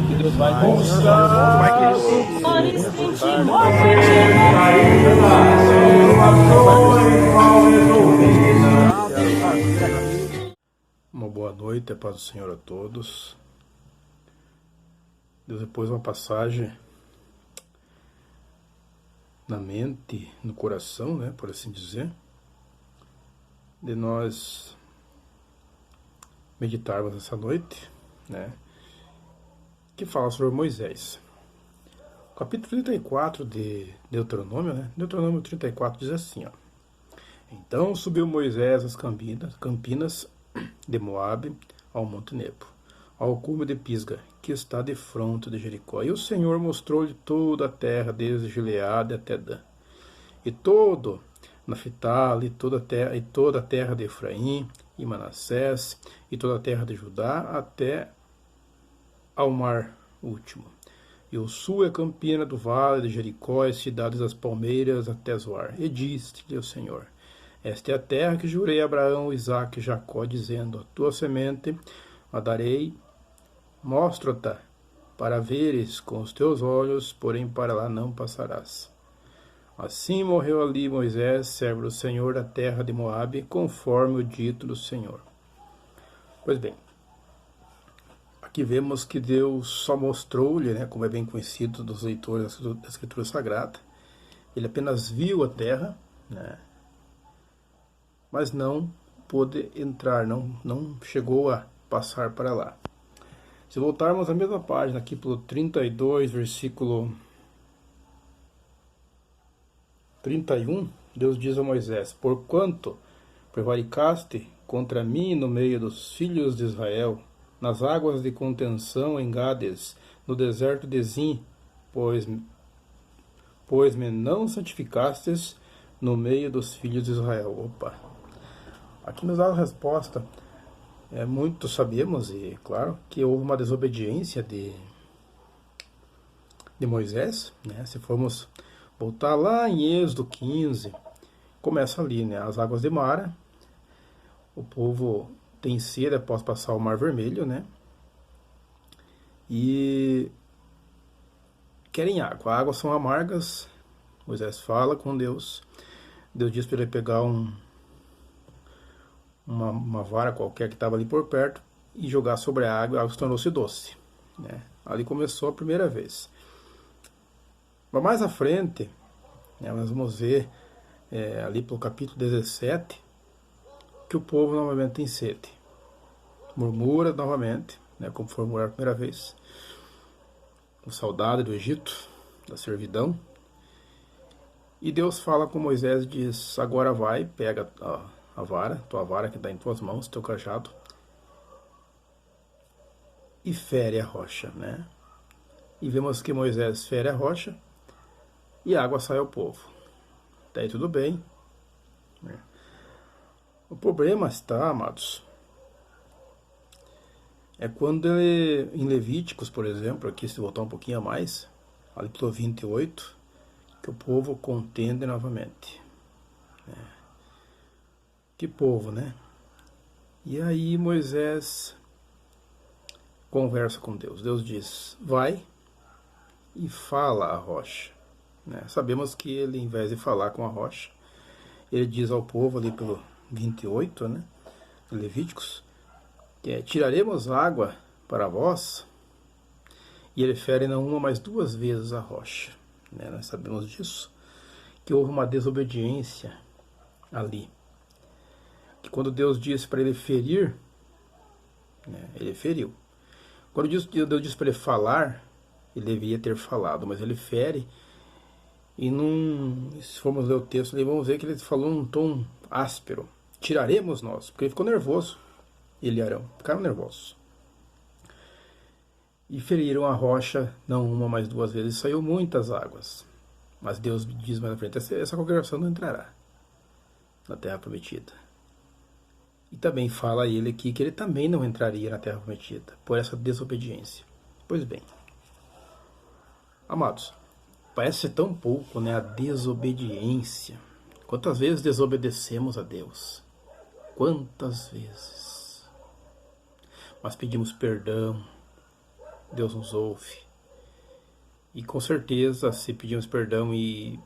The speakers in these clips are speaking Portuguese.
Que Deus vai Uma boa noite, a paz do Senhor a todos. Deus depois uma passagem na mente, no coração, né, por assim dizer, de nós meditarmos essa noite, né, que fala sobre Moisés. O capítulo 34 de Deuteronômio, né, Deuteronômio 34 diz assim, ó: Então subiu Moisés às campinas de Moabe ao Monte Nebo, ao cume de Pisga, que está defronte de Jericó. E o Senhor mostrou-lhe toda a terra, desde Gileade até Dan, e todo Naphtali, toda a terra de Efraim, e Manassés, e toda a terra de Judá, até ao mar último. E o sul é a campina do vale de Jericó, e cidades das palmeiras até Zoar. E disse-lhe o Senhor: Esta é a terra que jurei a Abraão, Isaque e Jacó, dizendo: A tua semente a darei, mostro-te para veres com os teus olhos, porém para lá não passarás. Assim morreu ali Moisés, servo do Senhor, da terra de Moabe, conforme o dito do Senhor. Pois bem, aqui vemos que Deus só mostrou-lhe, né, como é bem conhecido dos leitores da Escritura Sagrada, ele apenas viu a terra, né, mas não pôde entrar, não chegou a passar para lá. Se voltarmos à mesma página, aqui pelo 32, versículo 31, Deus diz a Moisés: Porquanto prevaricaste contra mim no meio dos filhos de Israel, nas águas de contenção em Gades, no deserto de Zin, pois me não santificastes no meio dos filhos de Israel. Opa! Aqui nos dá a resposta. Muito sabemos, e claro, que houve uma desobediência de Moisés, né? Se formos voltar lá em Êxodo 15, começa ali, né? As águas de Mara, o povo tem sede após passar o Mar Vermelho, né? E querem água. Águas são amargas. Moisés fala com Deus. Deus diz para ele pegar uma vara qualquer que estava ali por perto e jogar sobre a água se tornou-se doce, né? Ali começou a primeira vez. Mas mais à frente, né, nós vamos ver ali pelo capítulo 17 que o povo novamente tem sede, murmura novamente, né, como foi murmurar a primeira vez, com saudade do Egito, da servidão. E Deus fala com Moisés e diz: Agora vai, pega a vara, tua vara que está em tuas mãos, teu cajado, e fere a rocha, né? E vemos que Moisés fere a rocha e a água sai ao povo. Até aí tudo bem, né? O problema está, amados, é quando em Levíticos, por exemplo, aqui se voltar um pouquinho a mais, ali pelo 28, que o povo contende novamente. Que povo, né? E aí Moisés conversa com Deus. Deus diz: vai e fala à rocha, né? Sabemos que ele, em vez de falar com a rocha, ele diz ao povo ali pelo 28, né, Levíticos, que tiraremos água para vós, e ele fere não uma, mas duas vezes a rocha, né? Nós sabemos disso, que houve uma desobediência ali. Que quando Deus disse para ele ferir, né, ele feriu. Quando Deus disse para ele falar, ele devia ter falado, mas ele fere. E se formos ler o texto, vamos ver que ele falou num tom áspero: tiraremos nós, porque ele ficou nervoso. Ele e Arão ficaram nervosos. E feriram a rocha, não uma, mas duas vezes, e saiu muitas águas. Mas Deus diz mais na frente: essa congregação não entrará na terra prometida. E também fala ele aqui que ele também não entraria na terra prometida por essa desobediência. Pois bem, amados, parece ser tão pouco, né, a desobediência. Quantas vezes desobedecemos a Deus? Quantas vezes? mas pedimos perdão, Deus nos ouve. E com certeza, se pedimos perdão e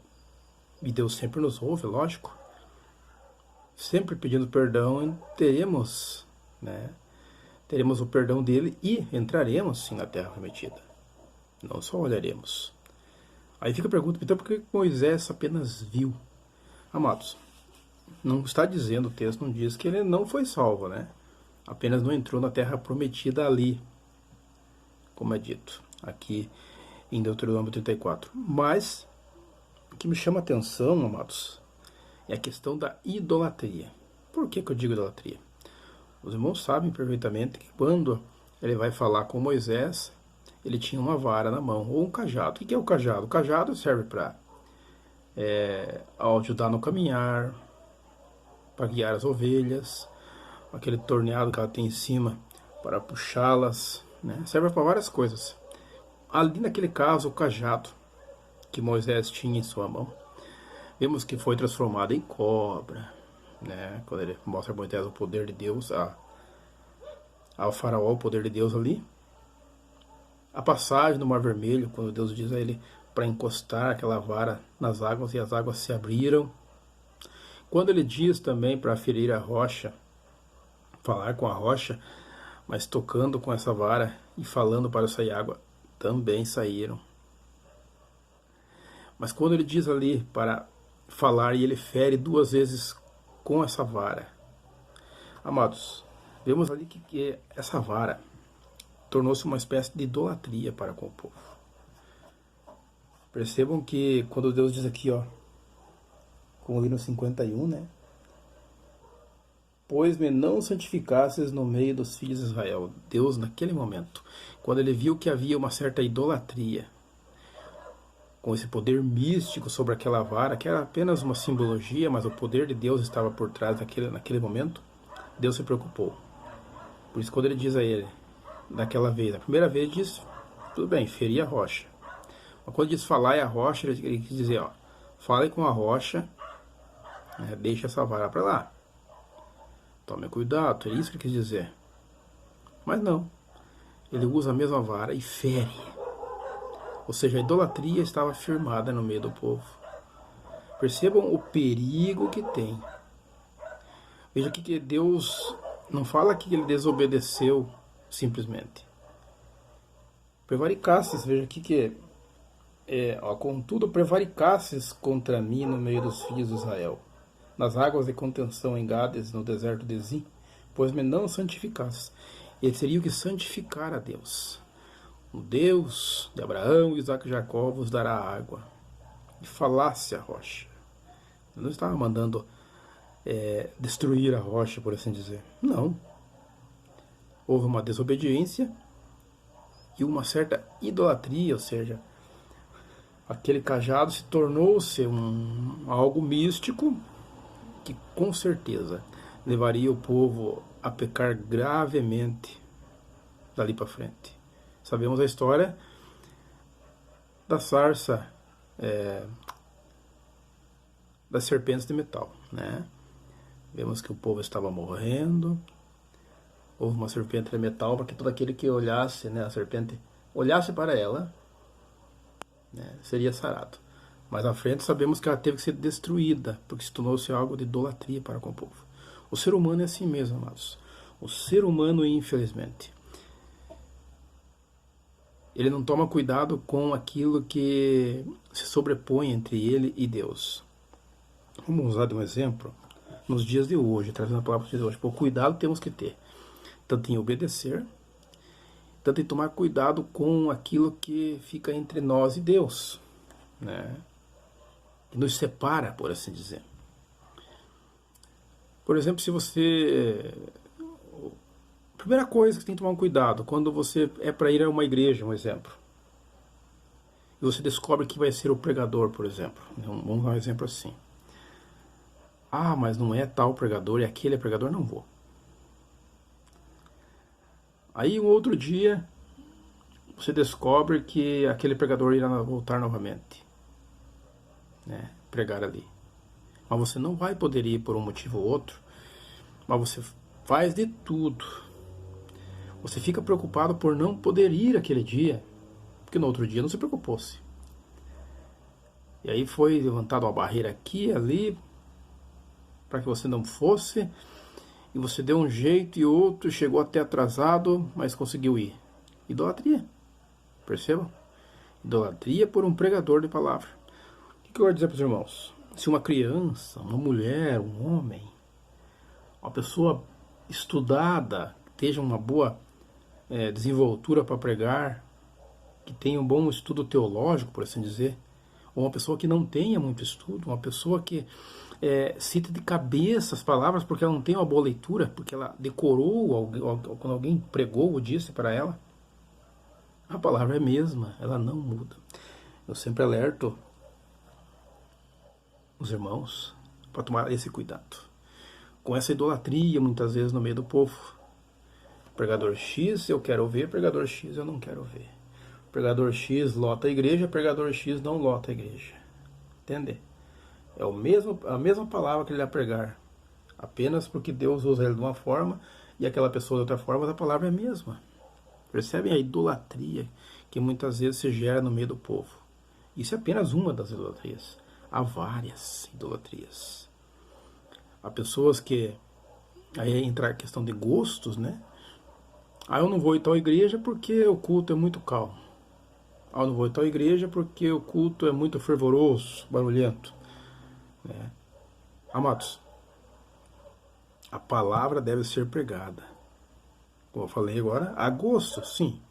Deus sempre nos ouve, lógico, sempre pedindo perdão, teremos, né? Teremos o perdão dele e entraremos sim na terra prometida. Não só olharemos. Aí fica a pergunta, então por que Moisés apenas viu? Amados, não está dizendo, o texto não diz que ele não foi salvo, né? Apenas não entrou na terra prometida ali, como é dito aqui em Deuteronômio 34. Mas o que me chama a atenção, amados, é a questão da idolatria. Por que eu digo idolatria? Os irmãos sabem perfeitamente que quando ele vai falar com Moisés, ele tinha uma vara na mão, ou um cajado. O que é o cajado? O cajado serve para ajudar no caminhar, para guiar as ovelhas, aquele torneado que ela tem em cima para puxá-las, né? Serve para várias coisas. Ali naquele caso, o cajado que Moisés tinha em sua mão, vemos que foi transformado em cobra, né? Quando ele mostra a Moisés o poder de Deus, ao faraó o poder de Deus ali. A passagem no Mar Vermelho, quando Deus diz a ele para encostar aquela vara nas águas e as águas se abriram. Quando ele diz também para ferir a rocha, falar com a rocha, mas tocando com essa vara e falando para sair água, também saíram. Mas quando ele diz ali para falar e ele fere 2 vezes com essa vara, amados, vemos ali que essa vara tornou-se uma espécie de idolatria para com o povo. Percebam que quando Deus diz aqui, ó, como ali no 51, né? Pois me não santificasses no meio dos filhos de Israel. Deus, naquele momento, quando ele viu que havia uma certa idolatria, com esse poder místico sobre aquela vara, que era apenas uma simbologia, mas o poder de Deus estava por trás naquele momento, Deus se preocupou. Por isso, quando ele diz a ele, naquela vez, a primeira vez diz, tudo bem, ferir a rocha. Mas quando diz falar a rocha, ele quis dizer, ó, fale com a rocha, né, deixa essa vara para lá. Tome cuidado, é isso que ele quis dizer. Mas não, ele usa a mesma vara e fere. Ou seja, a idolatria estava firmada no meio do povo. Percebam o perigo que tem. Veja aqui que Deus não fala que ele desobedeceu simplesmente. Prevaricasses, veja aqui que contudo prevaricasses contra mim no meio dos filhos de Israel, nas águas de contenção em Gades, no deserto de Zim, pois me não santificasses. Ele teria que santificar a Deus. O Deus de Abraão, Isaac e Jacó vos dará água. E falasse a rocha. Ele não estava mandando destruir a rocha, por assim dizer. Não. Houve uma desobediência e uma certa idolatria, ou seja, aquele cajado se tornou-se algo místico que com certeza levaria o povo a pecar gravemente dali para frente. Sabemos a história da sarça das serpentes de metal, né? Vemos que o povo estava morrendo. Houve uma serpente de metal para que todo aquele que olhasse, né, a serpente olhasse para ela, né, seria sarado. Mas à frente sabemos que ela teve que ser destruída, porque se tornou-se algo de idolatria para com o povo. O ser humano é assim mesmo, amados. O ser humano, infelizmente, ele não toma cuidado com aquilo que se sobrepõe entre ele e Deus. Vamos usar de um exemplo nos dias de hoje, trazendo a palavra de hoje. Por cuidado temos que ter, tanto em obedecer, tanto em tomar cuidado com aquilo que fica entre nós e Deus, né? Que nos separa, por assim dizer. Por exemplo, se você... Primeira coisa que tem que tomar um cuidado, quando você é para ir a uma igreja, um exemplo, e você descobre que vai ser o pregador, por exemplo. Vamos dar um exemplo assim. Ah, mas não é tal pregador, e aquele é pregador, não vou. Aí um outro dia, você descobre que aquele pregador irá voltar novamente, né, pregar ali. Mas você não vai poder ir por um motivo ou outro, mas você faz de tudo. Você fica preocupado por não poder ir aquele dia, porque no outro dia não se preocupou-se. E aí foi levantada uma barreira aqui e ali, para que você não fosse, e você deu um jeito e outro, chegou até atrasado, mas conseguiu ir. Idolatria. Percebam? Idolatria por um pregador de palavra. O que eu quero dizer para os irmãos? Se uma criança, uma mulher, um homem, uma pessoa estudada, que esteja uma boa desenvoltura para pregar, que tenha um bom estudo teológico, por assim dizer, ou uma pessoa que não tenha muito estudo, uma pessoa que cita de cabeça as palavras porque ela não tem uma boa leitura, porque ela decorou quando alguém pregou ou disse para ela, a palavra é a mesma, ela não muda. Eu sempre alerto os irmãos para tomar esse cuidado com essa idolatria muitas vezes no meio do povo. Pregador X eu quero ver, pregador X eu não quero ver. Pregador X lota a igreja, pregador X não lota a igreja. Entende? É a mesma palavra que ele vai pregar, apenas porque Deus usa ele de uma forma e aquela pessoa de outra forma, mas a palavra é a mesma. Percebem a idolatria que muitas vezes se gera no meio do povo? Isso é apenas uma das idolatrias. Há várias idolatrias. Há pessoas que... Aí entra a questão de gostos, né? Eu não vou em tal igreja porque o culto é muito calmo. Eu não vou em tal igreja porque o culto é muito fervoroso, barulhento. Amados, a palavra deve ser pregada. Como eu falei agora, a gosto, sim.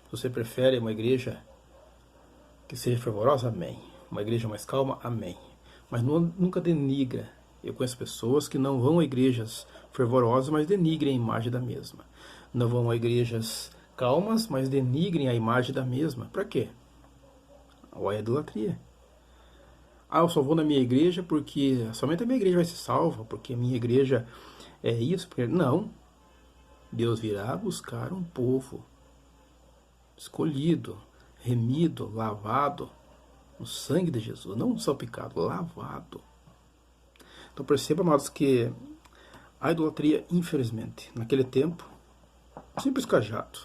Se você prefere uma igreja que seja fervorosa, amém. Uma igreja mais calma, amém. Mas nunca denigra. Eu conheço pessoas que não vão a igrejas fervorosas, mas denigrem a imagem da mesma. Não vão a igrejas calmas, mas denigrem a imagem da mesma. Para quê? Olha a idolatria. Eu só vou na minha igreja porque somente a minha igreja vai ser salva, porque a minha igreja é isso. Porque... Não. Deus virá buscar um povo escolhido, remido, lavado no sangue de Jesus, não salpicado, lavado. Então perceba, amados, que a idolatria, infelizmente, naquele tempo, simples cajado,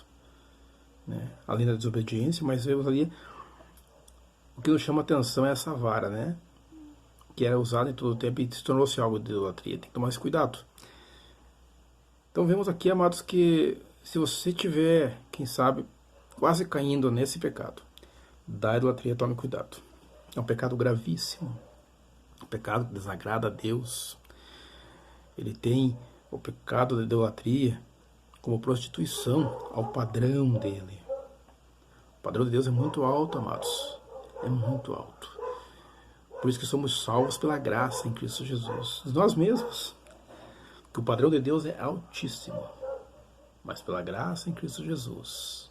né? Além da desobediência, mas vemos ali, o que nos chama a atenção é essa vara, né? Que era usada em todo o tempo e se tornou-se algo de idolatria. Tem que tomar esse cuidado. Então vemos aqui, amados, que se você tiver, quem sabe, quase caindo nesse pecado da idolatria, tome cuidado. É um pecado gravíssimo. Um pecado que desagrada a Deus. Ele tem o pecado da idolatria como prostituição ao padrão dele. O padrão de Deus é muito alto, amados. É muito alto. Por isso que somos salvos pela graça em Cristo Jesus. Nós mesmos. Que o padrão de Deus é altíssimo. Mas pela graça em Cristo Jesus,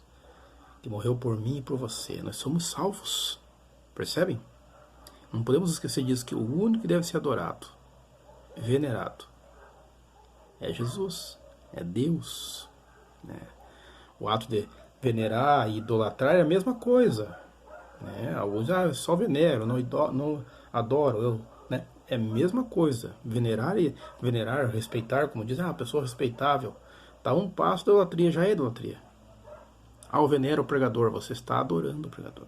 que morreu por mim e por você, nós somos salvos. Percebem? Não podemos esquecer disso, que o único que deve ser adorado, venerado, é Jesus, é Deus, né? O ato de venerar e idolatrar é a mesma coisa, né? Alguns eu só venero, não adoro, né? É a mesma coisa. Venerar, respeitar, como diz, pessoa respeitável. Tá um passo da idolatria, já é idolatria. Ao venera o pregador, você está adorando o pregador.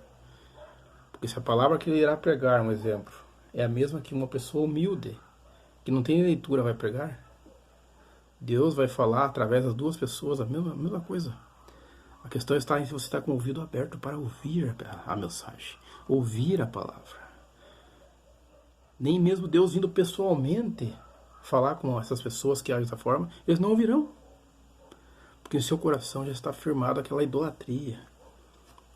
Porque se a palavra que ele irá pregar, um exemplo, é a mesma que uma pessoa humilde, que não tem leitura, vai pregar, Deus vai falar através das duas pessoas a mesma coisa. A questão está em se você está com o ouvido aberto para ouvir a mensagem, ouvir a palavra. Nem mesmo Deus vindo pessoalmente falar com essas pessoas que agem dessa forma, eles não ouvirão. Porque em seu coração já está firmado aquela idolatria.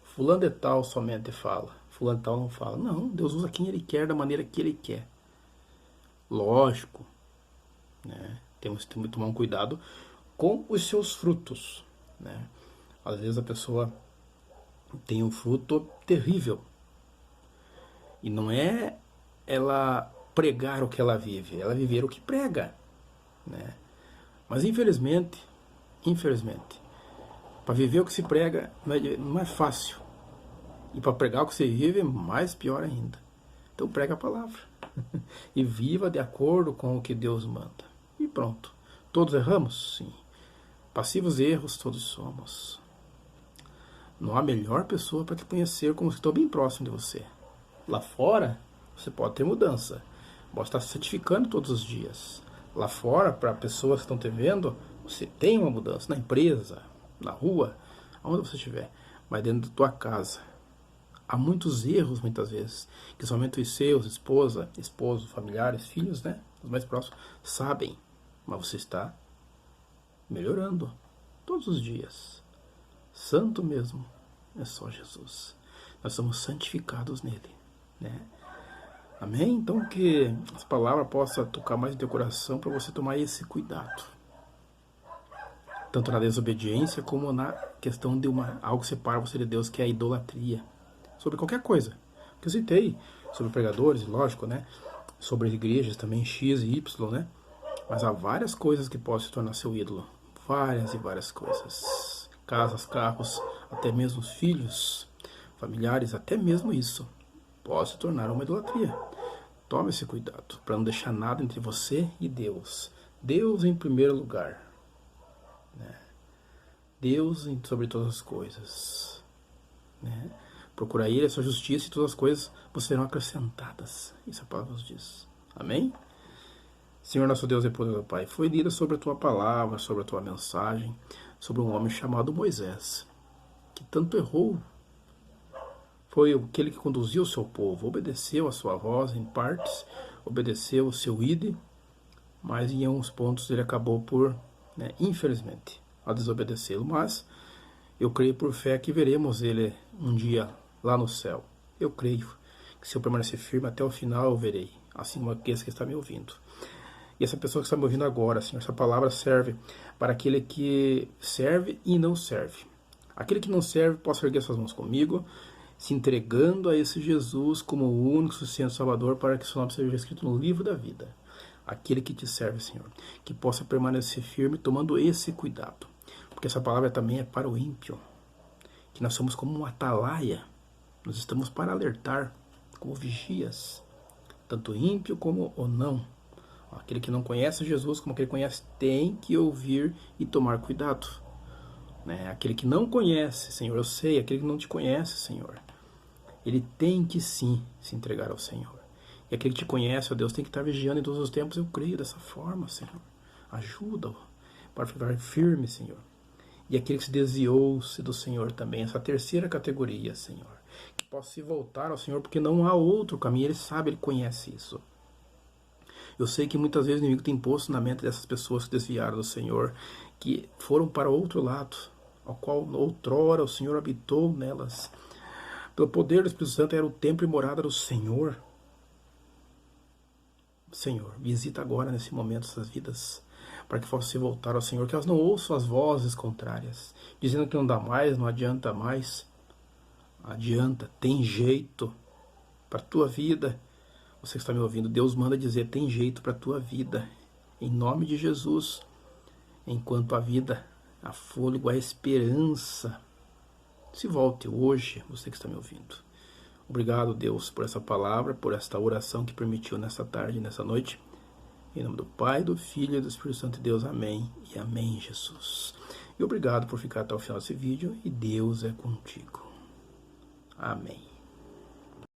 Fulano de tal somente fala, fulano de tal não fala. Não, Deus usa quem Ele quer, da maneira que Ele quer. Lógico, né? Temos que tomar um cuidado com os seus frutos, né? Às vezes a pessoa tem um fruto terrível. E não é ela pregar o que ela vive, ela viver o que prega, né? Mas infelizmente, para viver o que se prega não é fácil. E para pregar o que se vive é mais pior ainda. Então prega a palavra. E viva de acordo com o que Deus manda. E pronto. Todos erramos? Sim. Passivos erros todos somos. Não há melhor pessoa para te conhecer como se estou bem próximo de você. Lá fora, você pode ter mudança. Pode estar se santificando todos os dias. Lá fora, para pessoas que estão te vendo, você tem uma mudança. Na empresa, na rua, aonde você estiver. Mas dentro da tua casa. Há muitos erros, muitas vezes, que somente os seus, esposa, esposo, familiares, filhos, né? Os mais próximos, sabem. Mas você está melhorando todos os dias. Santo mesmo é só Jesus. Nós somos santificados nele, né? Amém? Então que essa palavra possa tocar mais no teu coração para você tomar esse cuidado. Tanto na desobediência como na questão de algo que separa você de Deus, que é a idolatria. Sobre qualquer coisa. Que eu citei sobre pregadores, lógico, né? Sobre igrejas também, X e Y, né? Mas há várias coisas que podem se tornar seu ídolo. Várias e várias coisas. Casas, carros, até mesmo filhos, familiares, até mesmo isso pode se tornar uma idolatria. Tome esse cuidado para não deixar nada entre você e Deus. Deus em primeiro lugar, né? Deus sobre todas as coisas, né? Procura Ele, a sua justiça, e todas as coisas vos serão acrescentadas. Isso a palavra nos diz. Amém? Senhor nosso Deus e poderoso Pai, foi lida sobre a Tua palavra, sobre a Tua mensagem, sobre um homem chamado Moisés, que tanto errou. Foi aquele que conduziu o seu povo, obedeceu a sua voz em partes, obedeceu o seu ídolo, mas em alguns pontos ele acabou por, infelizmente, a desobedecê-lo. Mas eu creio por fé que veremos ele um dia lá no céu. Eu creio que se eu permanecer firme até o final eu verei, assim como aquele que está me ouvindo. E essa pessoa que está me ouvindo agora, Senhor, essa palavra serve para aquele que serve e não serve. Aquele que não serve, possa erguer suas mãos comigo, se entregando a esse Jesus como o único suficiente Salvador, para que seu nome seja escrito no livro da vida. Aquele que te serve, Senhor, que possa permanecer firme, tomando esse cuidado. Porque essa palavra também é para o ímpio, que nós somos como uma atalaia, nós estamos para alertar, como vigias, tanto ímpio como o não. Aquele que não conhece Jesus como aquele que conhece tem que ouvir e tomar cuidado, né? Aquele que não conhece, Senhor, eu sei, aquele que não te conhece, Senhor, ele tem que sim se entregar ao Senhor. E aquele que te conhece, ó Deus, tem que estar vigiando em todos os tempos. Eu creio dessa forma, Senhor. Ajuda-o para ficar firme, Senhor. E aquele que se desviou-se do Senhor também, essa terceira categoria, Senhor, que possa se voltar ao Senhor, porque não há outro caminho. Ele sabe, ele conhece isso. Eu sei que muitas vezes o inimigo tem posto na mente dessas pessoas que desviaram do Senhor, que foram para outro lado, ao qual outrora o Senhor habitou nelas. Pelo poder do Espírito Santo era o templo e morada do Senhor. Senhor, visita agora nesse momento essas vidas, para que possam se voltar ao Senhor, que elas não ouçam as vozes contrárias, dizendo que não dá mais, não adianta mais. Adianta, tem jeito para a tua vida. Você que está me ouvindo, Deus manda dizer, tem jeito para a tua vida, em nome de Jesus. Enquanto a vida, a fôlego, a esperança, se volte hoje, você que está me ouvindo. Obrigado, Deus, por essa palavra, por esta oração que permitiu nessa tarde, nessa noite. Em nome do Pai, do Filho e do Espírito Santo de Deus, amém e amém, Jesus. E obrigado por ficar até o final desse vídeo, e Deus é contigo. Amém.